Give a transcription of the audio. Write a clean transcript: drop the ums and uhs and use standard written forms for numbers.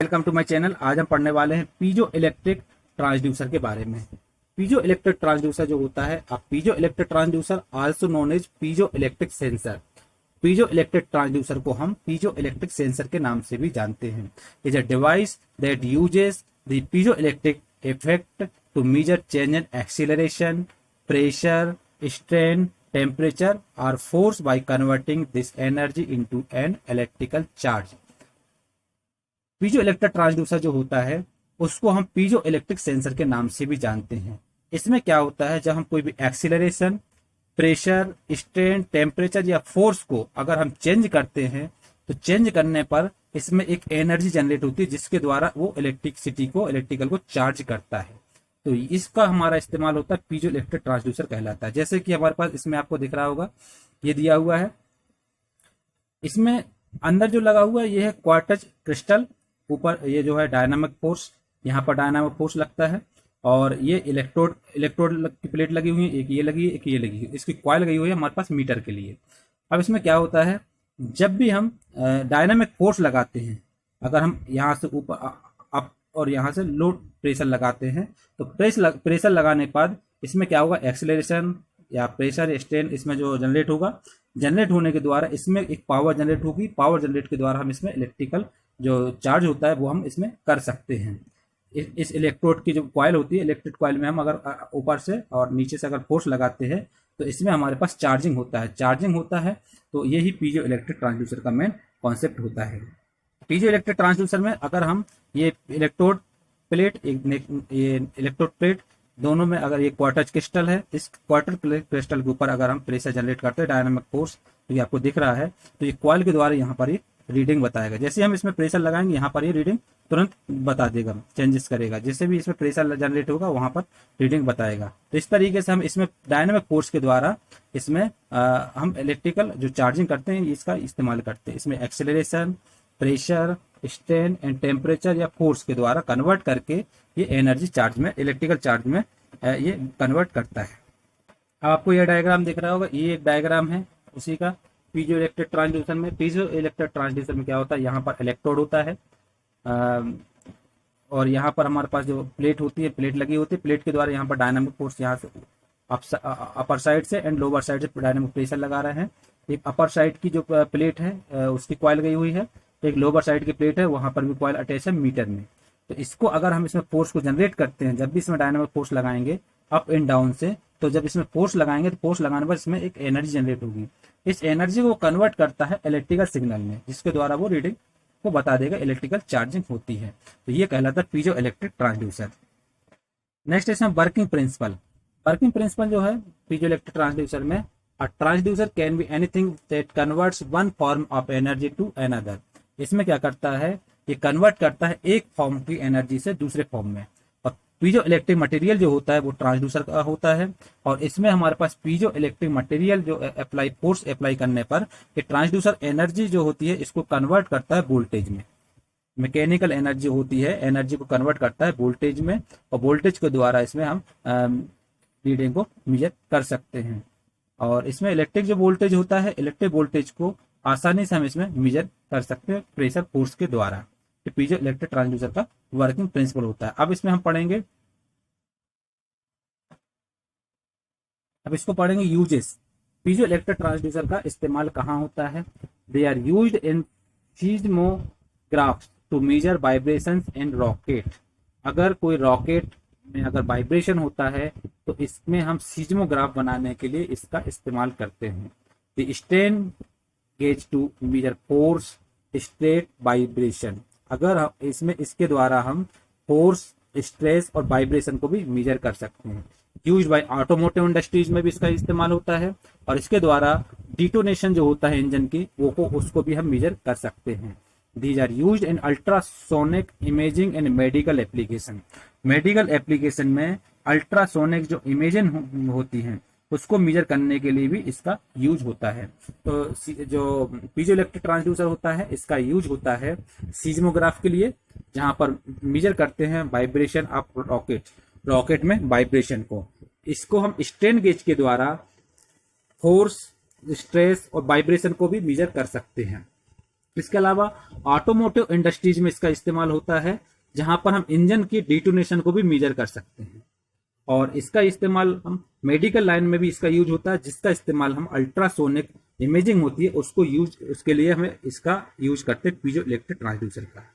Welcome to my channel. आज हम पढ़ने वाले हैं पीजो इलेक्ट्रिक ट्रांसड्यूसर के बारे में। पीजो इलेक्ट्रिक ट्रांसड्यूसर जो होता है, अब piezoelectric transducer also known as piezoelectric sensor. Piezoelectric transducer को हम पीजो इलेक्ट्रिक सेंसर के नाम से भी जानते हैं। Is a device that uses the piezoelectric effect to measure change in acceleration, pressure, strain, temperature और force by converting this energy into an electrical charge. Piezoelectric transducer जो होता है उसको हम पीजो इलेक्ट्रिक सेंसर के नाम से भी जानते हैं। इसमें क्या होता है, जब हम कोई भी एक्सीलरेशन, प्रेशर, स्ट्रेन, टेम्परेचर या फोर्स को अगर हम चेंज करते हैं तो चेंज करने पर इसमें एक एनर्जी जनरेट होती है जिसके द्वारा वो इलेक्ट्रिकल को चार्ज करता है। तो इसका हमारा इस्तेमाल होता है, पीजो इलेक्ट्रिक ट्रांसड्यूसर कहलाता है। जैसे कि हमारे पास इसमें आपको दिख रहा होगा, ये दिया हुआ है, इसमें अंदर जो लगा हुआ है ये है क्वार्टज क्रिस्टल। ऊपर ये जो है डायनामिक फोर्स, यहाँ पर डायनामिक फोर्स लगता है। और ये इलेक्ट्रोड की प्लेट लगी हुई है, एक ये लगी है, एक ये लगी है। इसकी कॉइल लगी हुई है हमारे पास मीटर के लिए। अब इसमें क्या होता है, जब भी हम डायनामिक फोर्स लगाते हैं, अगर हम यहाँ से ऊपर अप और यहाँ से लो प्रेशर लगाते हैं तो प्रेशर लगाने के बाद इसमें क्या होगा, एक्सेलरेशन या प्रेशर स्ट्रेन इसमें जो जनरेट होगा, जनरेट होने के द्वारा इसमें एक पावर जनरेट होगी। पावर जनरेट के द्वारा हम इसमें इलेक्ट्रिकल जो चार्ज होता है वो हम इसमें कर सकते हैं। इस इलेक्ट्रोड की जो कॉइल होती है, इलेक्ट्रिक कॉइल में हम अगर ऊपर से और नीचे से अगर फोर्स लगाते हैं तो इसमें हमारे पास चार्जिंग होता है। तो यही पीजो इलेक्ट्रिक ट्रांसड्यूसर का मेन कॉन्सेप्ट होता है। पीजो इलेक्ट्रिक ट्रांसड्यूसर में अगर हम ये इलेक्ट्रोड प्लेट, ये इलेक्ट्रोड प्लेट दोनों में अगर ये क्वार्टर क्रिस्टल है, इस क्वार्टर क्रिस्टल के ऊपर अगर हम प्रेशर जनरेट करते हैं डायनामिक फोर्स, तो ये आपको दिख रहा है, तो ये कॉइल के द्वारा यहाँ पर ये रीडिंग बताएगा। जैसे हम इसमें प्रेशर लगाएंगे यहाँ पर ये रीडिंग तुरंत बता देगा, चेंजेस करेगा। जैसे भी इसमें प्रेशर जनरेट होगा वहां पर रीडिंग बताएगा। तो इस तरीके से हम इसमें डायनामिक फोर्स के द्वारा इसमें हम इलेक्ट्रिकल जो चार्जिंग करते हैं इसका इस्तेमाल करते हैं। इसमें acceleration, pressure, strain and temperature या फोर्स के द्वारा कन्वर्ट करके ये एनर्जी चार्ज में, इलेक्ट्रिकल चार्ज में ये कन्वर्ट करता है। अब आपको यह डायग्राम दिख रहा होगा, ये एक डायग्राम है उसी का। पीजो इलेक्ट्रिक ट्रांसड्यूसर में, पीजो इलेक्ट्रिक ट्रांसड्यूसर में क्या होता है, यहाँ पर इलेक्ट्रोड होता है और यहाँ पर हमारे पास जो प्लेट होती है, प्लेट लगी होती है। प्लेट के द्वारा यहाँ पर डायनामिक फोर्स यहाँ से अपर साइड से एंड लोअर साइड से डायनामिक प्रेशर लगा रहे हैं। एक अपर साइड की जो प्लेट है उसकी कॉइल गई हुई है, एक लोअर साइड की प्लेट है वहां पर भी कॉइल अटैच है मीटर में। तो इसको अगर हम इसमें फोर्स को जनरेट करते हैं, जब भी इसमें डायनामिक फोर्स लगाएंगे अप एंड डाउन से, तो जब इसमें फोर्स लगाएंगे तो फोर्स लगाने पर इसमें एक एनर्जी जनरेट होगी। इस एनर्जी को कन्वर्ट करता है इलेक्ट्रिकल सिग्नल में, जिसके द्वारा वो रीडिंग को बता देगा, इलेक्ट्रिकल चार्जिंग होती है। तो ये कहलाता है पीजो इलेक्ट्रिक ट्रांसड्यूसर। नेक्स्ट इसमें वर्किंग प्रिंसिपल जो है पीजो इलेक्ट्रिक ट्रांसड्यूसर में, a transducer can be anything that converts one form of energy to another. इसमें क्या करता है, ये कन्वर्ट करता है एक फॉर्म की एनर्जी से दूसरे फॉर्म में। और पीजो इलेक्ट्रिक मटेरियल जो होता है वो ट्रांसड्यूसर का होता है, और इसमें हमारे पास पीजो इलेक्ट्रिक मटेरियल जो फोर्स अप्लाई करने पर ये ट्रांसड्यूसर एनर्जी जो होती है इसको कन्वर्ट करता है वोल्टेज में। मैकेनिकल एनर्जी होती है, एनर्जी को कन्वर्ट करता है वोल्टेज में, और वोल्टेज के द्वारा इसमें हम रीडिंग को मेजर कर सकते हैं। और इसमें इलेक्ट्रिक जो वोल्टेज होता है, इलेक्ट्रिक वोल्टेज को आसानी से हम इसमें मेजर कर सकते हैं प्रेशर फोर्स के द्वारा। तो पीजो इलेक्ट्रिक ट्रांसड्यूसर का वर्किंग प्रिंसिपल होता है। अब इसमें हम पढ़ेंगे, अब इसको पढ़ेंगे यूजेस। पीजो इलेक्ट्रिक ट्रांसड्यूसर का इस्तेमाल कहाँ होता है, they are used in seismographs to measure vibrations in rocket. अगर कोई रॉकेट में अगर वाइब्रेशन होता है तो इसमें हम सीज्मोग्राफ बनाने के लिए इसका इस्तेमाल करते हैं। The strain gauge to measure force, straight, vibration. अगर इसमें इसके द्वारा हम फोर्स, स्ट्रेस और वाइब्रेशन को भी मेजर कर सकते हैं। यूज्ड बाय ऑटोमोटिव इंडस्ट्रीज में भी इसका इस्तेमाल होता है, और इसके द्वारा डिटोनेशन जो होता है इंजन की उसको भी हम मेजर कर सकते हैं। These are used in ultrasonic imaging and medical application. Medical application में अल्ट्रासोनिक जो इमेजिंग होती है उसको मेजर करने के लिए भी इसका यूज होता है। तो जो पीजो इलेक्ट्रिक ट्रांसड्यूसर होता है इसका यूज होता है सीज्मोग्राफ के लिए, जहां पर मेजर करते हैं वाइब्रेशन ऑफ रॉकेट में वाइब्रेशन को। इसको हम स्ट्रेन गेज के द्वारा फोर्स, स्ट्रेस और वाइब्रेशन को भी मेजर कर सकते हैं। इसके अलावा ऑटोमोटिव इंडस्ट्रीज में इसका इस्तेमाल होता है, जहां पर हम इंजन की डिटोनेशन को भी मेजर कर सकते हैं। और इसका इस्तेमाल हम मेडिकल लाइन में भी इसका यूज होता है, जिसका इस्तेमाल हम अल्ट्रासोनिक इमेजिंग होती है उसको यूज, उसके लिए हमें इसका यूज करते हैं पीजो इलेक्ट्रिक ट्रांसड्यूसर का।